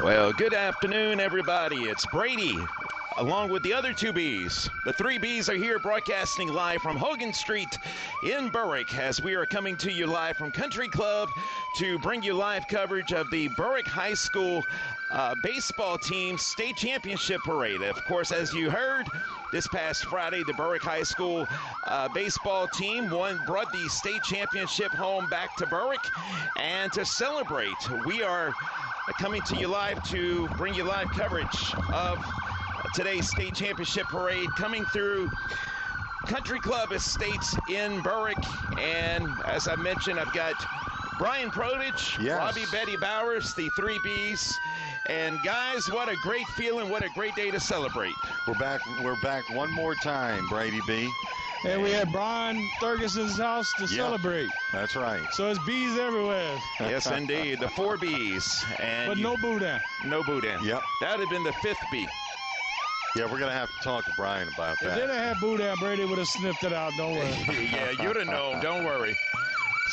Well, good afternoon, everybody. It's Brady, along with the other two Bs. The three Bs are here broadcasting live from Hogan Street in Berwick as we are coming to you live from Country Club to bring you live coverage of the Berwick High School baseball team state championship parade. Of course, as you heard, this past Friday, the Berwick High School baseball team brought the state championship home back to Berwick. And to celebrate, we are coming to you live to bring you live coverage of today's state championship parade coming through Country Club Estates in Berwick. And as I mentioned, I've got Brian Prodich, yes, Robbie Betty Bowers, the three Bs. And guys, what a great feeling, what a great day to celebrate. We're back one more time, Brady B. And we had Brian Ferguson's house to celebrate. That's right. So it's bees everywhere. Yes, indeed. The four Bs. And but no boudin. No boudin. Yep. That would have been the fifth B. Yeah, we're going to have to talk to Brian about that. If they didn't have boudin, Brady would have sniffed it out. Don't worry. Yeah, you'd have known. Don't worry.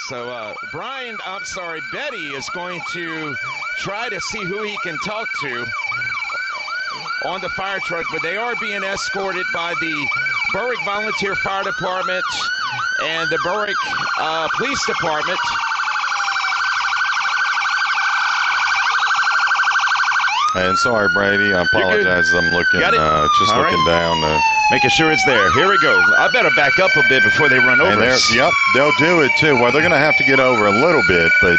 So Betty is going to try to see who he can talk to on the fire truck, but they are being escorted by the Berwick Volunteer Fire Department and the Berwick Police Department. And sorry, Brady, I apologize. I'm looking, just All looking right. down. Making sure it's there. Here we go. I better back up a bit before they run over us. Yep, they'll do it too. Well, they're going to have to get over a little bit, but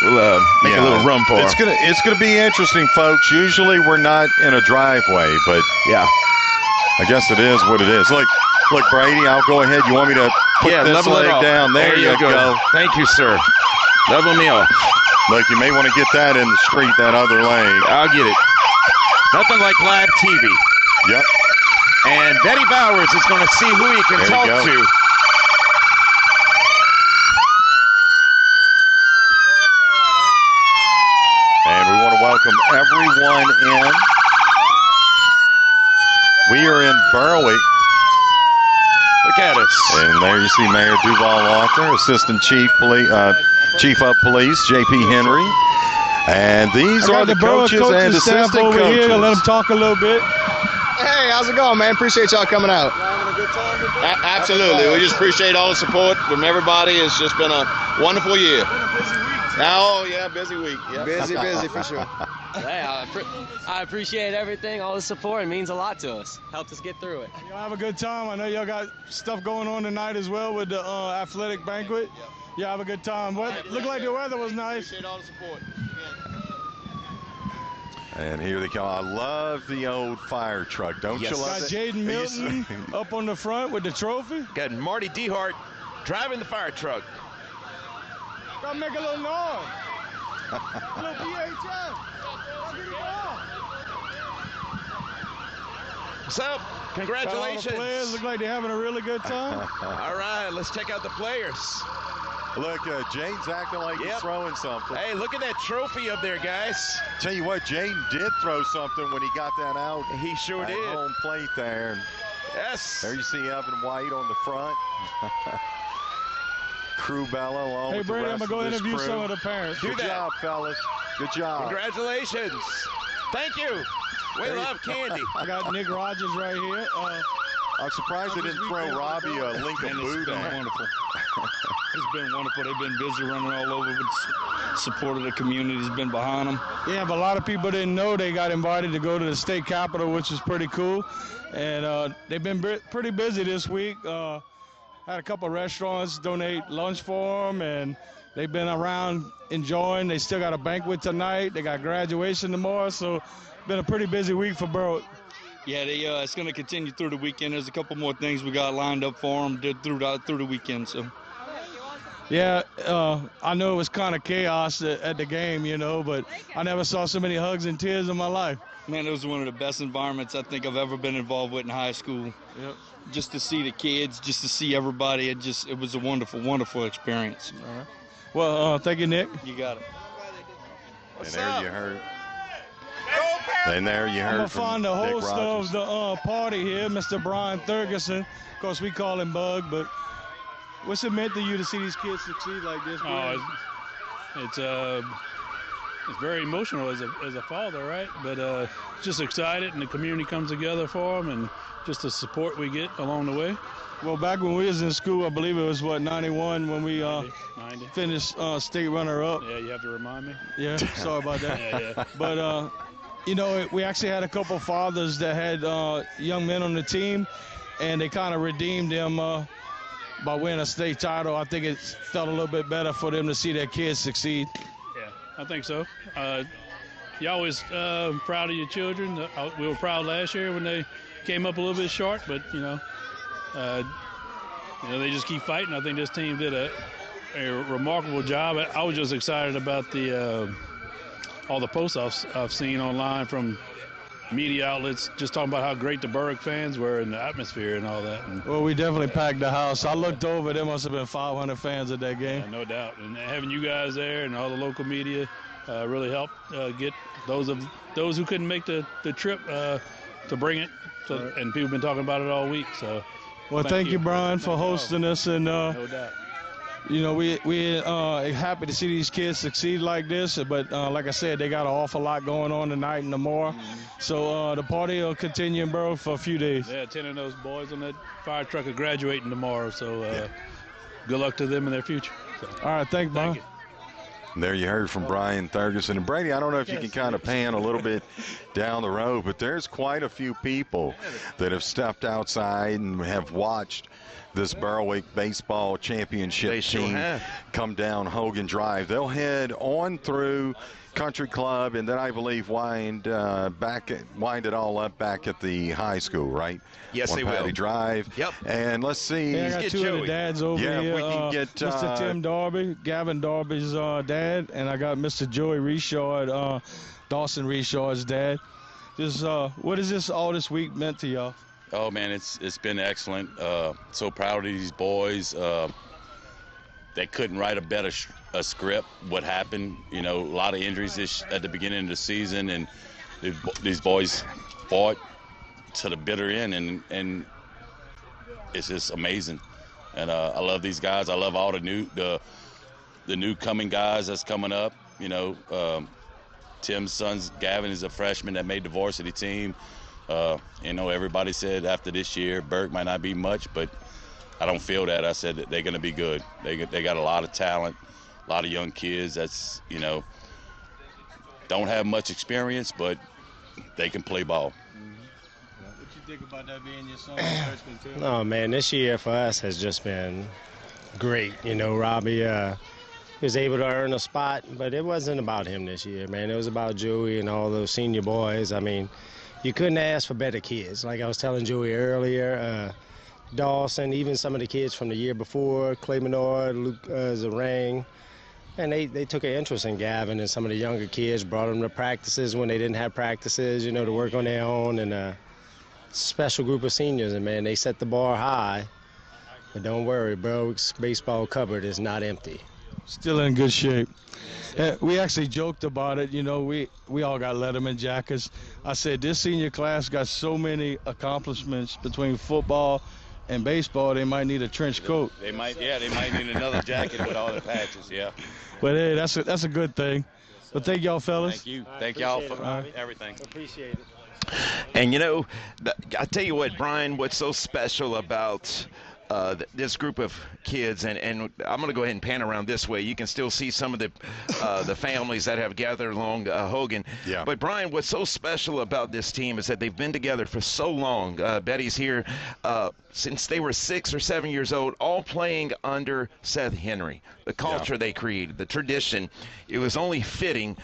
we'll make a little room for it's gonna be interesting, folks. Usually we're not in a driveway, but yeah, I guess it is what it is. Look, Brady, I'll go ahead. You want me to put this level leg down? There you go. Thank you, sir. Level me off. Look, you may want to get that in the street, that other lane. I'll get it. Nothing like live TV. Yep. And Betty Bowers is going to see who he can talk to. And we want to welcome everyone in. We are in Berwick. Look at us. And there you see Mayor Duval Arthur, Assistant Chief of Police, J.P. Henry. And these are the coaches and assistant over coaches. Here to let them talk a little bit. Hey, how's it going, man? Appreciate y'all coming out. Having a good time today? Absolutely. We just appreciate all the support from everybody. It's just been a wonderful year. Oh, yeah, busy week. Yep. Busy for sure. Hey, I appreciate everything, all the support. It means a lot to us. Helped us get through it. Y'all have a good time. I know y'all got stuff going on tonight as well with the athletic banquet. Y'all have a good time. Looked like the weather was nice. Appreciate all the support. And here they come. I love the old fire truck. Don't you love got it? Jaden Milton up on the front with the trophy. Got Marty Dehart driving the fire truck. Gotta make a little noise. A little BHF. What's up? Congratulations. All the players look like they're having a really good time. All right, let's check out the players. Look, Jaden's acting like he's throwing something. Hey, look at that trophy up there, guys. Tell you what, Jaden did throw something when he got that out. He sure did. Home plate there. And yes. there you see Evan White on the front. Crew Bella along with the Brady, rest I'm going to go of this interview crew. some of the parents. Good job, fellas. Good job. Congratulations. Thank you. We love candy. I got Nick Rogers right here. I'm surprised they didn't throw Robbie a Lincoln boot. It's been wonderful. It's been wonderful. They've been busy running all over with support of the community has been behind them. Yeah, but a lot of people didn't know they got invited to go to the state capitol, which is pretty cool. And they've been pretty busy this week. Had a couple of restaurants donate lunch for them, and they've been around enjoying. They still got a banquet tonight. They got graduation tomorrow, so it's been a pretty busy week for Berwick. Yeah, it's going to continue through the weekend. There's a couple more things we got lined up for them through the weekend. So. Yeah, I know it was kind of chaos at the game, but I never saw so many hugs and tears in my life. Man, it was one of the best environments I think I've ever been involved with in high school. Yep. Just to see the kids, just to see everybody, it was a wonderful, wonderful experience. All right. Well, thank you, Nick. You got it. What's and there up? you heard. And there you heard I'm from find the Nick host Rogers. of the party here, Mr. Brian Ferguson. Of course, we call him Bug, but what's it meant to you to see these kids succeed like this? It's It's very emotional as a father, right? But just excited, and the community comes together for them, and just the support we get along the way. Well, back when we was in school, I believe it was, 91 when we 90. finished state runner-up. Yeah, you have to remind me. Yeah, sorry about that. Yeah. But, we actually had a couple fathers that had young men on the team, and they kind of redeemed them by winning a state title. I think it felt a little bit better for them to see their kids succeed. Yeah, I think so. You're always proud of your children. We were proud last year when they came up a little bit short, but, they just keep fighting. I think this team did a remarkable job. I was just excited about all the posts I've seen online from media outlets just talking about how great the Berwick fans were and the atmosphere and all that. And, well, we definitely packed the house. I looked over, there must have been 500 fans at that game. No doubt. And having you guys there and all the local media really helped get those who couldn't make the trip to bring it. So, and people have been talking about it all week. So, well, thank you, Brian, for hosting us. And, no doubt. We're happy to see these kids succeed like this. But like I said, they got an awful lot going on tonight and tomorrow. So the party will continue in Berwick for a few days. Yeah, 10 of those boys on that fire truck are graduating tomorrow. So good luck to them in their future. So, all right, thank you. There you heard from Brian Ferguson. And Brady, I don't know if you can kind of pan a little bit down the road, but there's quite a few people that have stepped outside and have watched this Berwick baseball championship team come down Hogan Drive. They'll head on through Country Club, and then I believe wind it all up back at the high school, right? Yes, they Patty will. Drive. Yep. And let's see. Yeah, I got two of the dads over here. Yeah, we can get Mr. Tim Darby, Gavin Darby's dad, and I got Mr. Joey Reshard, Dawson Reshard's dad. What has all this week meant to y'all? Oh man, it's been excellent. So proud of these boys. They couldn't write a better script. What happened? A lot of injuries at the beginning of the season, and these boys fought to the bitter end, and it's just amazing. And I love these guys. I love all the new coming guys that's coming up. Tim's son's Gavin is a freshman that made the varsity team. Everybody said after this year, Berwick might not be much, but I don't feel that. I said that they're going to be good. They got a lot of talent, a lot of young kids that's, don't have much experience, but they can play ball. What you think about that being your son's freshman too? Oh, man, this year for us has just been great. Robbie was able to earn a spot, but it wasn't about him this year, man. It was about Joey and all those senior boys. I mean, you couldn't ask for better kids. Like I was telling Joey earlier, Dawson, even some of the kids from the year before, Clay Menard, Luke Zarang, and they took an interest in Gavin and some of the younger kids, brought them to practices when they didn't have practices, to work on their own, and a special group of seniors, and man, they set the bar high. But don't worry, Berwick's baseball cupboard is not empty. Still in good shape. We actually joked about it. We all got Letterman jackets. I said this senior class got so many accomplishments between football and baseball, they might need a trench coat. They might need another jacket with all the patches, yeah. But hey, that's a good thing. But thank y'all, fellas. Thank you. Thank y'all for everything. Appreciate it. And I tell you what, Brian, what's so special about this group of kids, and I'm going to go ahead and pan around this way. You can still see some of the families that have gathered along Hogan. Yeah. But Brian, what's so special about this team is that they've been together for so long. Betty's here since they were 6 or 7 years old, all playing under Seth Henry. The culture they created, the tradition, it was only fitting.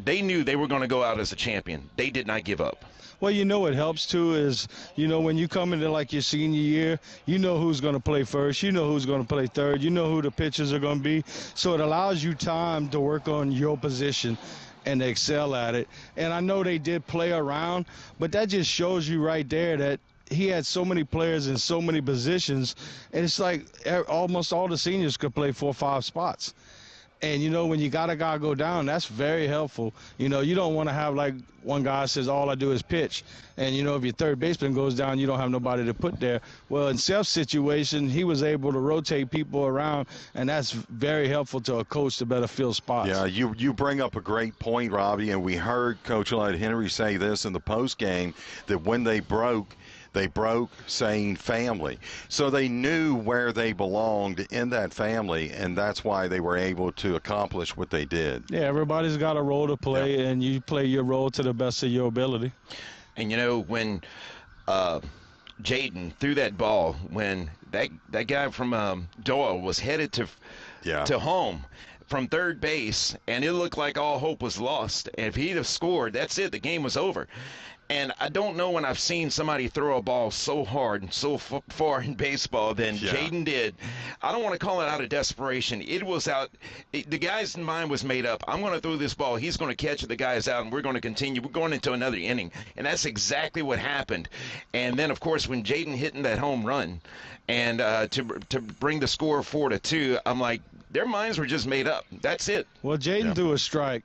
They knew they were going to go out as a champion. They did not give up. Well, what helps too is, when you come into like your senior year, who's going to play first, who's going to play third, who the pitchers are going to be. So it allows you time to work on your position and to excel at it. And I know they did play around, but that just shows you right there that he had so many players in so many positions, and it's like almost all the seniors could play 4 or 5 spots. And, you know, when you got a guy go down, that's very helpful. You know, you don't want to have, like, one guy says, all I do is pitch. And, you know, if your third baseman goes down, you don't have nobody to put there. Well, in Seth's situation, he was able to rotate people around, and that's very helpful to a coach to better fill spots. Yeah, you bring up a great point, Robbie, and we heard Coach Lloyd Henry say this in the postgame, that when they broke saying family. So they knew where they belonged in that family, and that's why they were able to accomplish what they did. Yeah, everybody's got a role to play, and you play your role to the best of your ability. And, you know, when Jaden threw that ball, when that guy from Doyle was headed to home from third base, and it looked like all hope was lost. And if he'd have scored, that's it. The game was over. And I don't know when I've seen somebody throw a ball so hard and so far in baseball than Jaden did. I don't want to call it out of desperation. It was out. The guy's mind was made up. I'm going to throw this ball. He's going to catch it. The guy's out, and we're going to continue. We're going into another inning. And that's exactly what happened. And then, of course, when Jaden hitting that home run and to bring the score 4-2, I'm like, their minds were just made up. That's it. Well, Jaden threw a strike.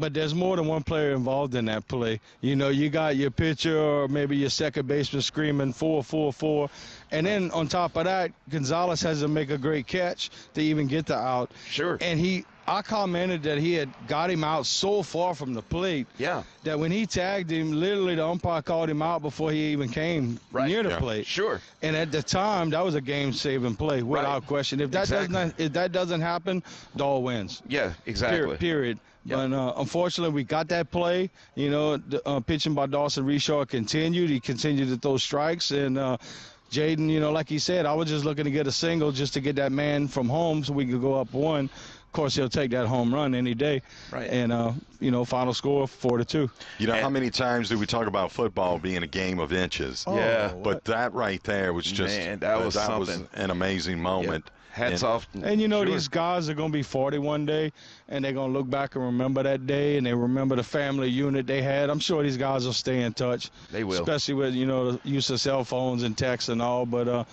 But there's more than one player involved in that play. You know, you got your pitcher or maybe your second baseman screaming 4-4-4. And then on top of that, Gonzalez has to make a great catch to even get the out. Sure. And I commented that he had got him out so far from the plate that when he tagged him, literally the umpire called him out before he even came near the plate. Sure. And at the time, that was a game-saving play without question. If that doesn't happen, Dahl wins. Yeah, exactly. Period. Yep. But unfortunately, we got that play. You know, pitching by Dawson Reshaw continued. He continued to throw strikes. And Jaden, you know, like he said, I was just looking to get a single just to get that man from home so we could go up one. Of course, he'll take that home run any day. Right. And, you know, final score 4-2. You know, how many times do we talk about football being a game of inches? Yeah. But that right there was just that was an amazing moment. Yep. Hats off. And, you know, these guys are going to be 40 one day, and they're going to look back and remember that day, and they remember the family unit they had. I'm sure these guys will stay in touch. They will. Especially with, you know, the use of cell phones and texts and all. But,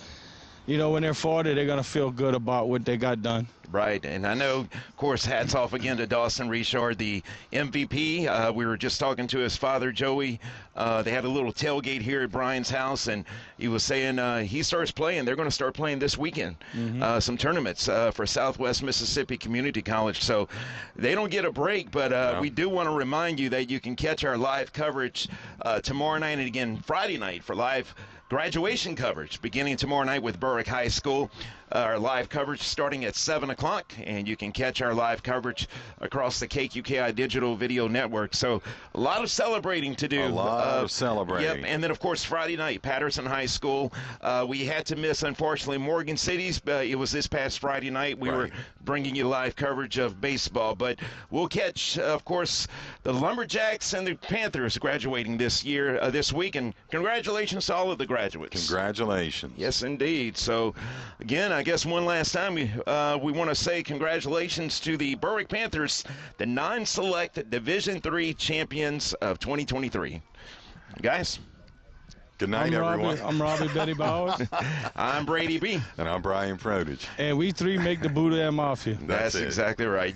you know, when they're 40, they're going to feel good about what they got done. Right, and I know, of course, hats off again to Dawson Richard, the MVP. We were just talking to his father, Joey. They had a little tailgate here at Brian's house, and he was saying he starts playing. They're going to start playing this weekend, some tournaments for Southwest Mississippi Community College. So they don't get a break, but we do want to remind you that you can catch our live coverage tomorrow night and again Friday night for live graduation coverage beginning tomorrow night with Berwick High School. Our live coverage starting at 7 o'clock, and you can catch our live coverage across the KQKI Digital Video Network. So a lot of celebrating to do. A lot of celebrating. Yep, and then, of course, Friday night, Patterson High School. We had to miss, unfortunately, Morgan City's. It was this past Friday night. We were bringing you live coverage of baseball. But we'll catch, of course, the Lumberjacks and the Panthers graduating this week. And congratulations to all of the graduates. Congratulations. Yes, indeed. So, again, I guess one last time we want to say congratulations to the Berwick Panthers, the non-select Division III champions of 2023. Guys. Good night, everyone. I'm Robbie Betty Bowers. I'm Brady B. And I'm Brian Prodage. And we three make the Buddha and Mafia. That's exactly right.